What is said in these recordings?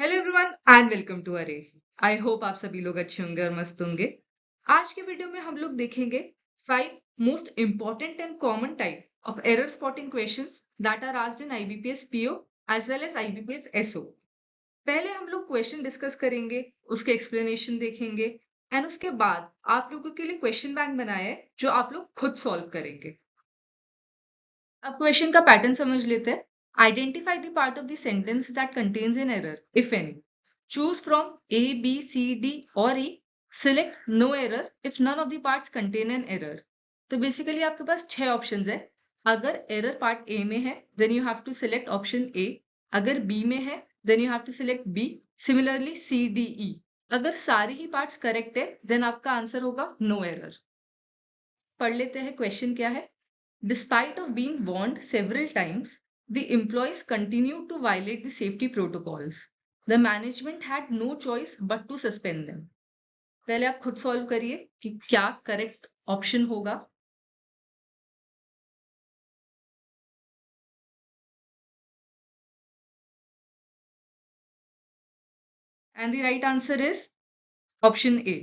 Hello everyone and welcome to अरे। I hope आप सभी लोग अच्छे होंगे और मस्त होंगे। आज के वीडियो में हम लोग देखेंगे 5 most important and common type of error spotting questions that are asked in IBPS PO as well as IBPS SO. पहले हम लोग क्वेश्चन डिस्कस करेंगे, उसके एक्सप्लेनेशन देखेंगे एंड उसके बाद आप लोगों के लिए क्वेश्चन बैंक बनाया है जो आप लोग खुद सॉल्व करेंगे। अब क्वेश्चन का पैटर्न समझ लेते हैं। Identify the part of the sentence that contains an error if any. Choose from A B C D और E. Select no error if none of the parts contain an error. तो basically आपके पास 6 options है। अगर error part A में है then you have to select option A. अगर B में है then you have to select B. Similarly C D E. अगर सारे ही पार्ट्स करेक्ट है देन आपका आंसर होगा नो एरर। पढ़ लेते हैं क्वेश्चन क्या है। Despite of being warned several times, the employees continued to violate the safety protocols. The management had no choice but to suspend them. पहले आप खुद सॉल्व करिए कि क्या करेक्ट ऑप्शन होगा। And the right answer is option A,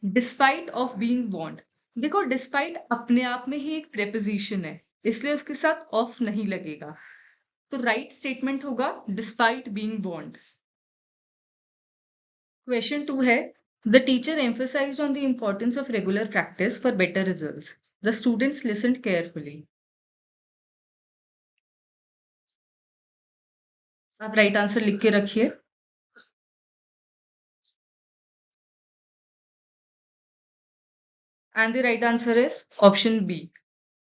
despite of being warned. देखो, despite अपने आप में ही एक प्रेपोजिशन है, इसलिए उसके साथ ऑफ नहीं लगेगा। तो राइट स्टेटमेंट होगा डिस्पाइट बीइंग वार्न्ड। Question 2 है The teacher emphasized on the importance of regular practice for better results. The students listened carefully. आप राइट आंसर लिख के रखिए। And the right answer is option B.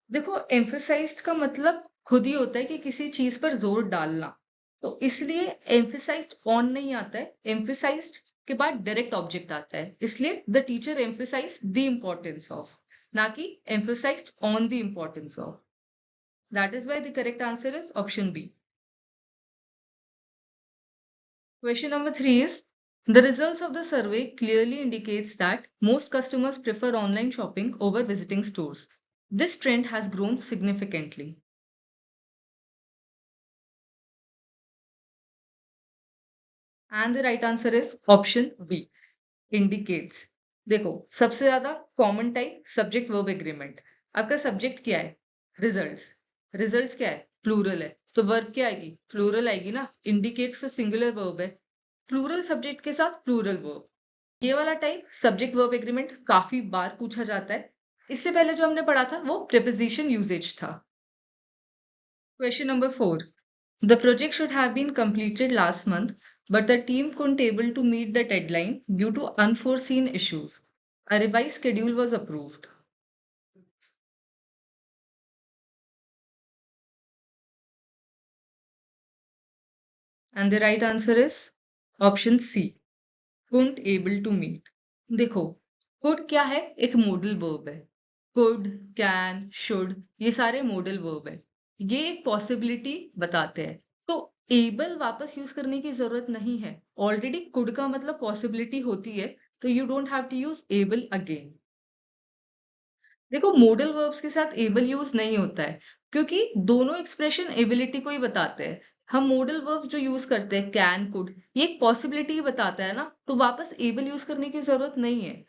देखो, emphasized का मतलब खुद ही होता है कि किसी चीज पर जोर डालना, तो इसलिए एम्फेसाइज्ड ऑन नहीं आता है, एम्फेसाइज्ड के बाद डायरेक्ट ऑब्जेक्ट आता है, इसलिए the teacher emphasize the importance of, ना कि emphasized on the importance of. That is why the correct answer is option B. Question number 3 is the results of the survey clearly indicates that most customers prefer online shopping over visiting stores. This trend has grown significantly. And the right answer is option B, indicates. देखो, सबसे ज्यादा common type subject verb agreement. आपका subject क्या है? Results. Results क्या है? Plural है, तो वर्ब क्या आएगी? प्लूरल आएगी ना। इंडिकेट्स तो सिंगुलर वर्ब है, प्लूरल सब्जेक्ट के साथ प्लूरल वर्ब। ये वाला टाइप सब्जेक्ट वर्ब एग्रीमेंट काफी बार पूछा जाता है। इससे पहले जो हमने पढ़ा था वो प्रीपोजिशन यूजेज था। Question number 4 The project should have been completed last month, but the team couldn't able to meet the deadline due to unforeseen issues. A revised schedule was approved. And the right answer is option C, couldn't able to meet. देखो, could क्या है? एक modal verb है। could, can, should ये सारे modal verb है। ये एक पॉसिबिलिटी बताते हैं, तो एबल वापस यूज करने की जरूरत नहीं है। ऑलरेडी कुड का मतलब पॉसिबिलिटी होती है, तो you don't have to use able again. देखो, मॉडल वर्ब्स के साथ एबल यूज नहीं होता है, क्योंकि दोनों एक्सप्रेशन एबिलिटी को ही बताते हैं। हम मॉडल वर्ब्स जो यूज करते हैं कैन, कुड, ये एक पॉसिबिलिटी ही बताता है ना, तो वापस एबल यूज करने की जरूरत नहीं है।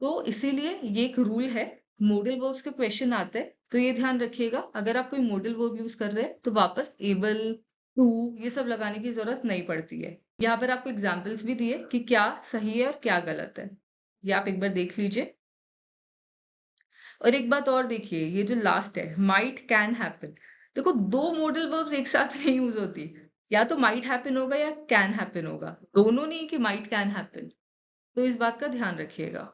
तो इसीलिए ये एक रूल है, मॉडल वर्ब्स के क्वेश्चन आते हैं तो ये ध्यान रखिएगा, अगर आप कोई मॉडल वर्ब यूज कर रहे हैं तो वापस एबल, टू ये सब लगाने की जरूरत नहीं पड़ती है। यहाँ पर आपको एग्जाम्पल्स भी दिए कि क्या सही है और क्या गलत है, ये आप एक बार देख लीजिए। और एक बात और देखिए, ये जो लास्ट है माइट कैन हैपन, देखो दो मॉडल वर्ब्स एक साथ नहीं यूज होती। या तो माइट हैपन होगा या कैन हैपन होगा, दोनों नहीं कि माइट कैन हैपन। तो इस बात का ध्यान रखिएगा।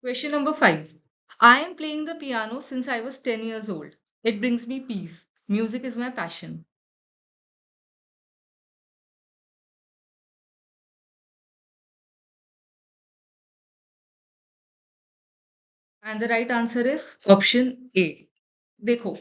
Question number 5 I am playing the piano since I was 10 years old. It brings me peace. Music is my passion. And the right answer is option A. देखो,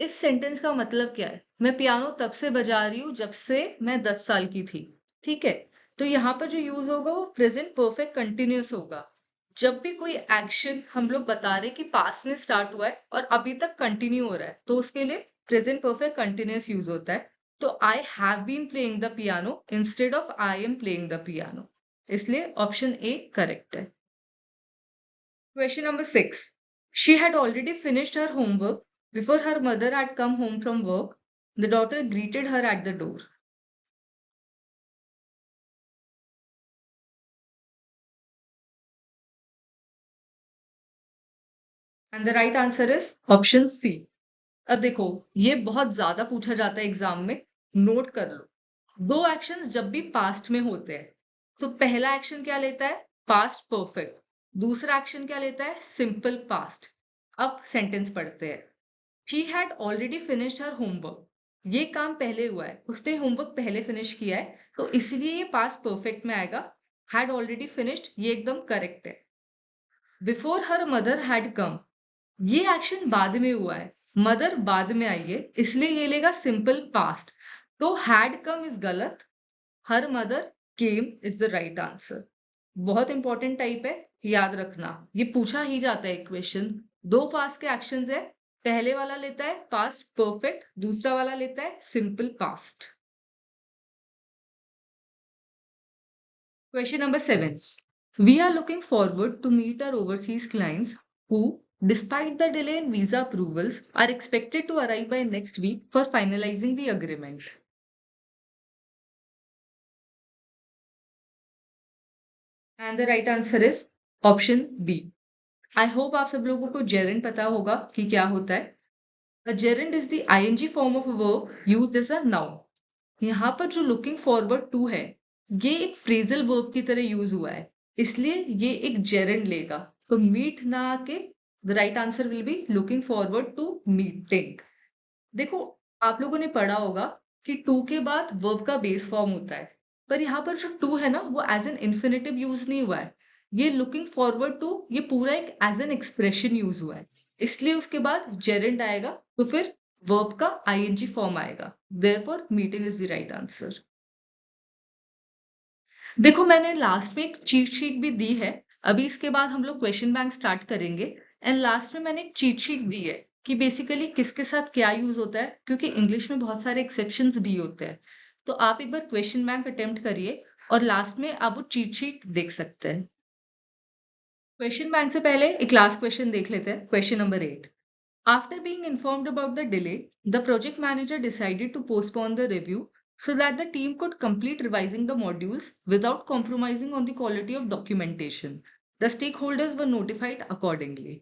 इस सेंटेंस का मतलब क्या है? मैं पियानो तब से बजा रही हूँ जब से मैं 10 साल की थी। ठीक है, तो यहाँ पर जो यूज होगा वो प्रेजेंट परफेक्ट कंटिन्यूअस होगा। जब भी कोई एक्शन हम लोग बता रहे कि पास्ट में स्टार्ट हुआ है और अभी तक कंटिन्यू हो रहा है, तो उसके लिए प्रेजेंट परफेक्ट कंटिन्यूअस यूज होता है। तो I have been playing the piano instead of I am playing the piano, इसलिए ऑप्शन ए करेक्ट है। Question number 6. She had already finished her homework before her mother had come home from work. The daughter greeted her at the door. And the right answer is option C. अब देखो, ये बहुत ज्यादा पूछा जाता है exam में, note कर लो। दो एक्शंस जब भी पास्ट में होते हैं तो पहला एक्शन क्या लेता है? Past perfect. दूसरा एक्शन क्या लेता है? Simple past. अब सेंटेंस पढ़ते हैं। She had already finished her homework. ये काम पहले हुआ है, उसने होमवर्क पहले फिनिश किया है, तो इसलिए ये पास्ट परफेक्ट में आएगा। हैड ऑलरेडी फिनिश्ड ये एकदम करेक्ट है। Before her mother had come, ये एक्शन बाद में हुआ है, मदर बाद में आई है, इसलिए ये लेगा सिंपल पास्ट। तो हैड कम इज गलत, her mother came is the right answer. बहुत इंपॉर्टेंट टाइप है, याद रखना, ये पूछा ही जाता है क्वेश्चन। दो पास्ट के एक्शंस है, पहले वाला लेता है पास्ट परफेक्ट, दूसरा वाला लेता है simple past. Question number 7. We are looking forward to meet our overseas clients who, despite the delay in visa approvals, are expected to arrive by next week for finalizing the agreement. And the right answer is option B. I hope आप सब लोगों को gerund पता होगा कि क्या होता है। A gerund is the ing form of a verb used as a noun. यहाँ पर जो looking forward to है, ये एक phrasal verb की तरह यूज हुआ है, इसलिए ये एक gerund लेगा। तो meet ना आके the right answer will be looking forward to meeting. देखो, आप लोगों ने पढ़ा होगा कि टू के बाद वर्ब का बेस फॉर्म होता है, पर यहाँ पर जो टू है ना, वो एज एन इन्फिनेटिव यूज नहीं हुआ है। ये लुकिंग फॉरवर्ड टू, ये पूरा एक एज एन एक्सप्रेशन यूज हुआ है, इसलिए उसके बाद जेरेंड आएगा, तो फिर वर्ब का आईएनजी फॉर्म आएगा। Therefore meeting is the right answer. देखो, मैंने लास्ट में एक चीट शीट भी दी है। अभी इसके बाद हम लोग क्वेश्चन बैंक स्टार्ट करेंगे, एंड लास्ट में मैंने एक चीट शीट दी है कि बेसिकली किसके साथ क्या यूज होता है, क्योंकि इंग्लिश में बहुत सारे एक्सेप्शंस भी होते हैं। तो आप एक बार क्वेश्चन बैंक अटेम्प्ट करिए और लास्ट में आप वो चीट शीट देख सकते हैं। क्वेश्चन बैंक से पहले एक लास्ट क्वेश्चन देख लेते हैं, question number 8। After being informed about the delay, the project manager decided to postpone the review so that the team could complete revising the modules without compromising on the quality of documentation. The stakeholders were notified accordingly.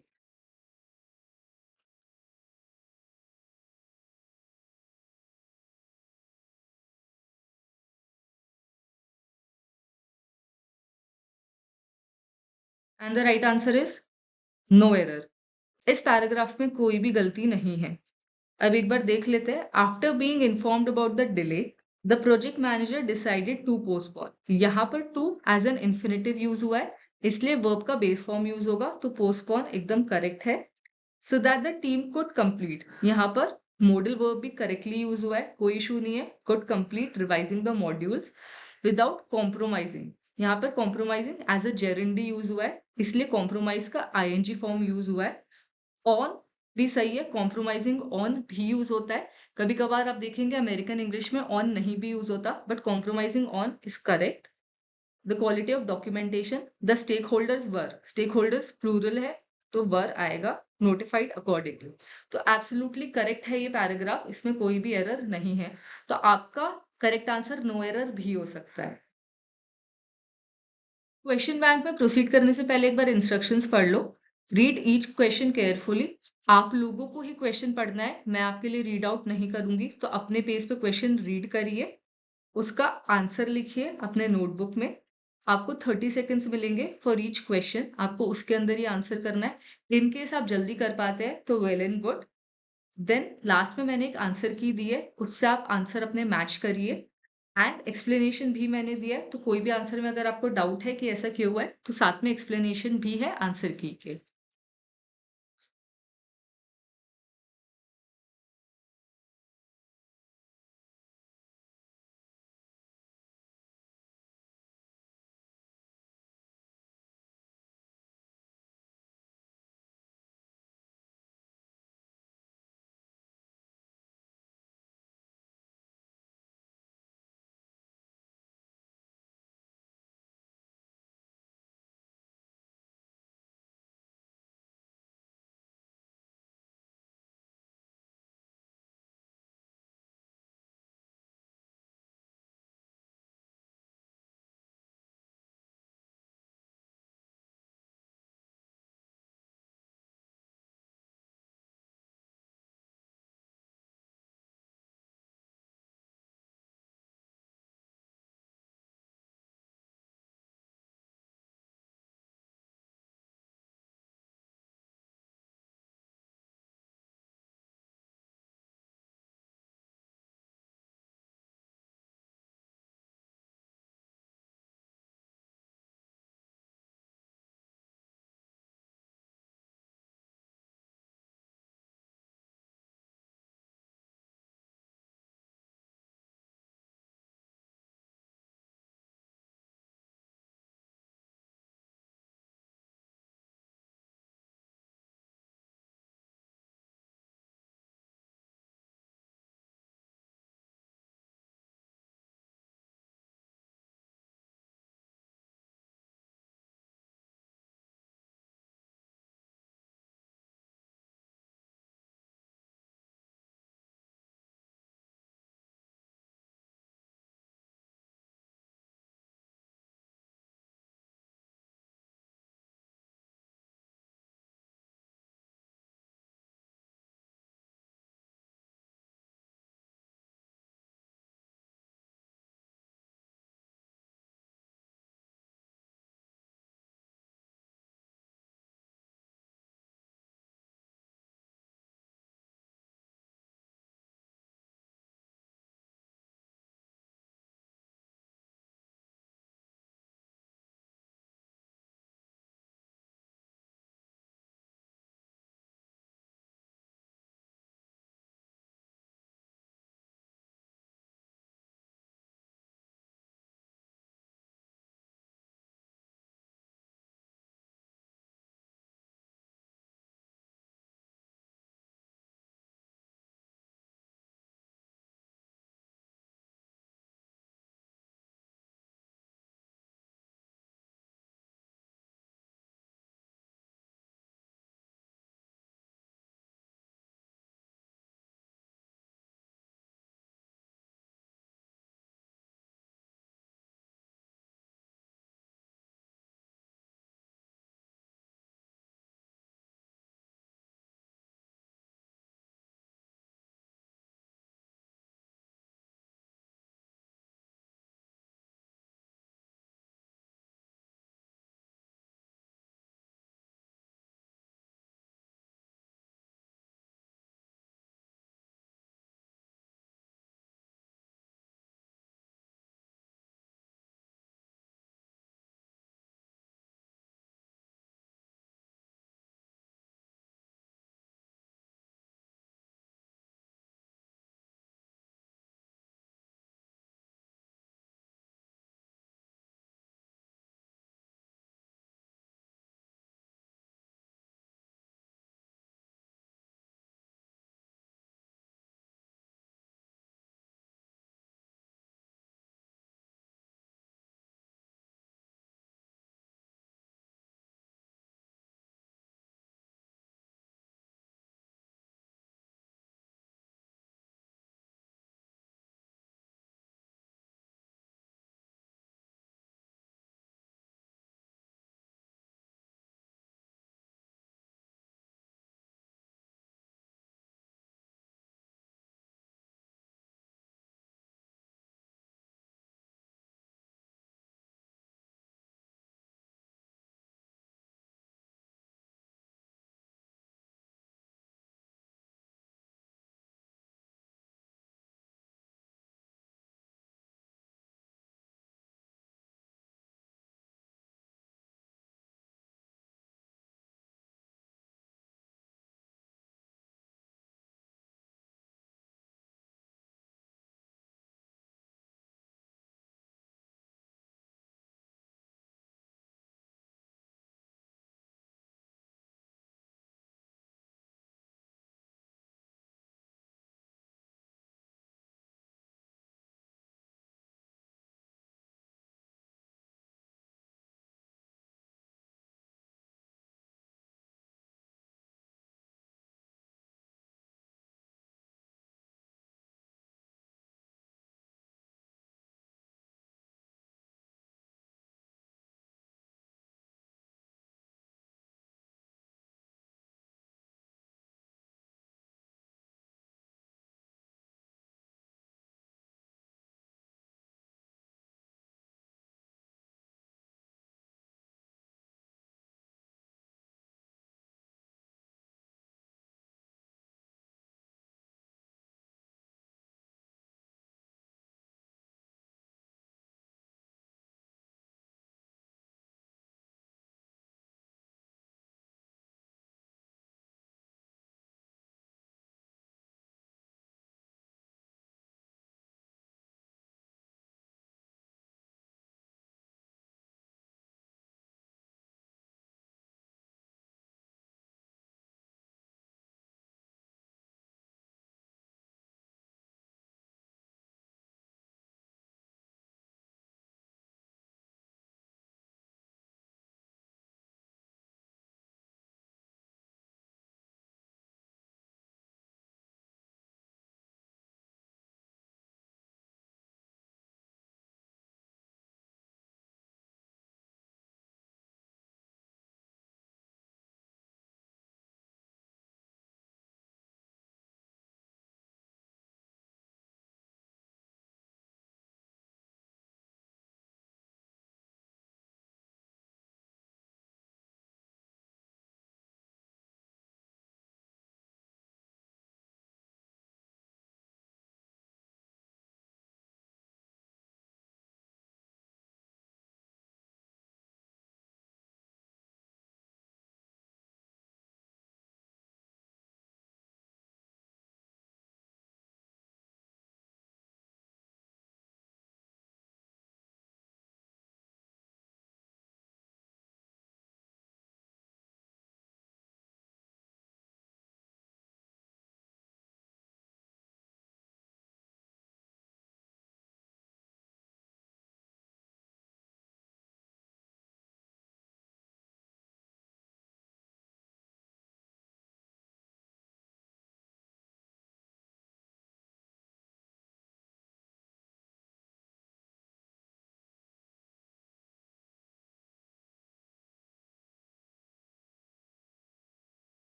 And the right answer is no error. इस paragraph में कोई भी गलती नहीं है। अब एक बार देख लेते हैं। After being informed about the delay, the project manager decided to postpone. यहाँ पर to as an infinitive use हुआ है, इसलिए वर्ब का बेस फॉर्म यूज होगा, तो पोस्टपोन एकदम करेक्ट है। So that the team could complete, यहाँ पर मॉडल वर्ब भी करेक्टली यूज हुआ है, कोई इशू नहीं है। Could complete revising the modules without compromising, यहाँ पर कॉम्प्रोमाइजिंग एज अ जेरेंडी यूज हुआ है, इसलिए कॉम्प्रोमाइज का आईएनजी फॉर्म यूज हुआ है। ऑन भी सही है, कॉम्प्रोमाइजिंग ऑन भी यूज होता है। कभी कभार आप देखेंगे अमेरिकन इंग्लिश में ऑन नहीं भी यूज होता, but compromising on is correct. The quality of documentation, the stakeholders were, stakeholders plural है, तो वर आएगा, नोटिफाइड अकॉर्डिंगली। तो एब्सोल्युटली करेक्ट है ये पैराग्राफ, इसमें कोई भी एरर नहीं है। तो आपका करेक्ट आंसर नो एरर भी हो सकता है। क्वेश्चन बैंक में प्रोसीड करने से पहले एक बार इंस्ट्रक्शंस पढ़ लो। Read each question carefully. आप लोगों को ही क्वेश्चन पढ़ना है, मैं आपके लिए रीड आउट नहीं करूंगी, तो अपने पेज पे क्वेश्चन रीड करिए, उसका आंसर लिखिए अपने नोटबुक में। आपको 30 सेकेंड्स मिलेंगे फॉर ईच क्वेश्चन, आपको उसके अंदर ही आंसर करना है। इन केस आप जल्दी कर पाते हैं तो well and good. Then last में मैंने एक आंसर की दी है, उससे आप आंसर अपने मैच करिए, एंड एक्सप्लेनेशन भी मैंने दिया है। तो कोई भी आंसर में अगर आपको डाउट है कि ऐसा क्यों हुआ है, तो साथ में एक्सप्लेनेशन भी है आंसर की के।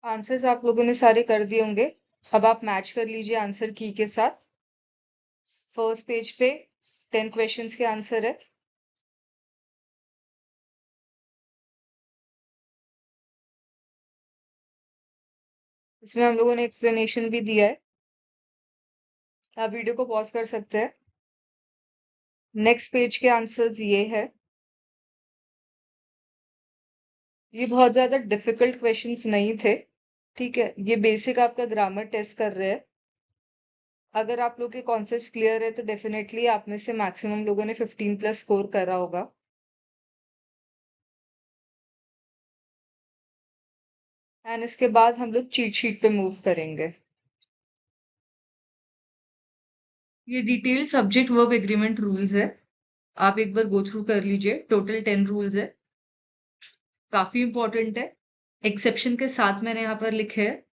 आंसर्स आप लोगों ने सारे कर दिए होंगे। अब आप मैच कर लीजिए आंसर की के साथ। फर्स्ट पेज पे 10 क्वेश्चंस के आंसर है। इसमें हम लोगों ने एक्सप्लेनेशन भी दिया है। आप वीडियो को पॉज कर सकते हैं। नेक्स्ट पेज के आंसर्स ये है। ये बहुत ज्यादा डिफिकल्ट क्वेश्चंस नहीं थे, ठीक है। ये बेसिक आपका ग्रामर टेस्ट कर रहे हैं। अगर आप लोग के कॉन्सेप्ट क्लियर है तो डेफिनेटली आप में से मैक्सिमम लोगों ने 15 प्लस स्कोर करा होगा। एंड इसके बाद हम लोग चीट शीट पे मूव करेंगे। ये detail subject verb agreement rules है। आप एक बार गो थ्रू कर लीजिए। टोटल 10 रूल्स है, काफी इंपॉर्टेंट है। एक्सेप्शन के साथ मैंने यहाँ पर लिखे हैं।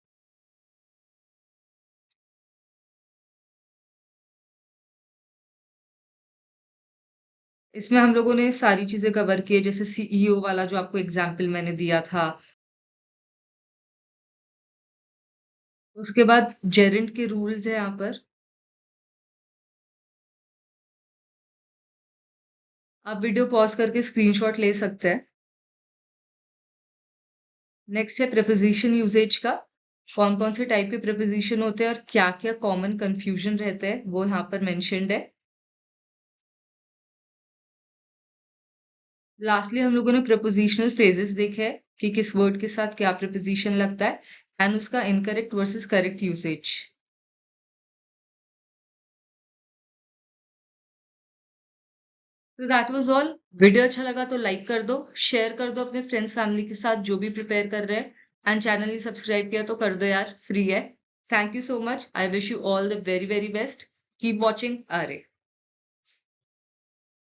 इसमें हम लोगों ने सारी चीजें कवर की है, जैसे सीईओ वाला जो आपको एग्जाम्पल मैंने दिया था। उसके बाद जेरेंट के रूल्स है यहाँ पर। आप वीडियो पॉज करके स्क्रीनशॉट ले सकते हैं। नेक्स्ट है प्रेपोजिशन यूजेज का। कौन कौन से टाइप के प्रेपोजिशन होते हैं और क्या क्या कॉमन कंफ्यूजन रहते हैं वो यहाँ पर मेंशन्ड है। लास्टली हम लोगों ने प्रेपोजिशनल फ्रेजेस देखे हैं कि किस वर्ड के साथ क्या प्रेपोजिशन लगता है एंड उसका इनकरेक्ट वर्सेस करेक्ट यूसेज। तो दैट वाज ऑल। वीडियो अच्छा लगा तो लाइक कर दो, शेयर कर दो अपने फ्रेंड्स फैमिली के साथ जो भी प्रिपेयर कर रहे हैं। एंड चैनल नहीं सब्सक्राइब किया तो कर दो यार, फ्री है। Thank you so much. I wish you all the very very best. Keep watching are.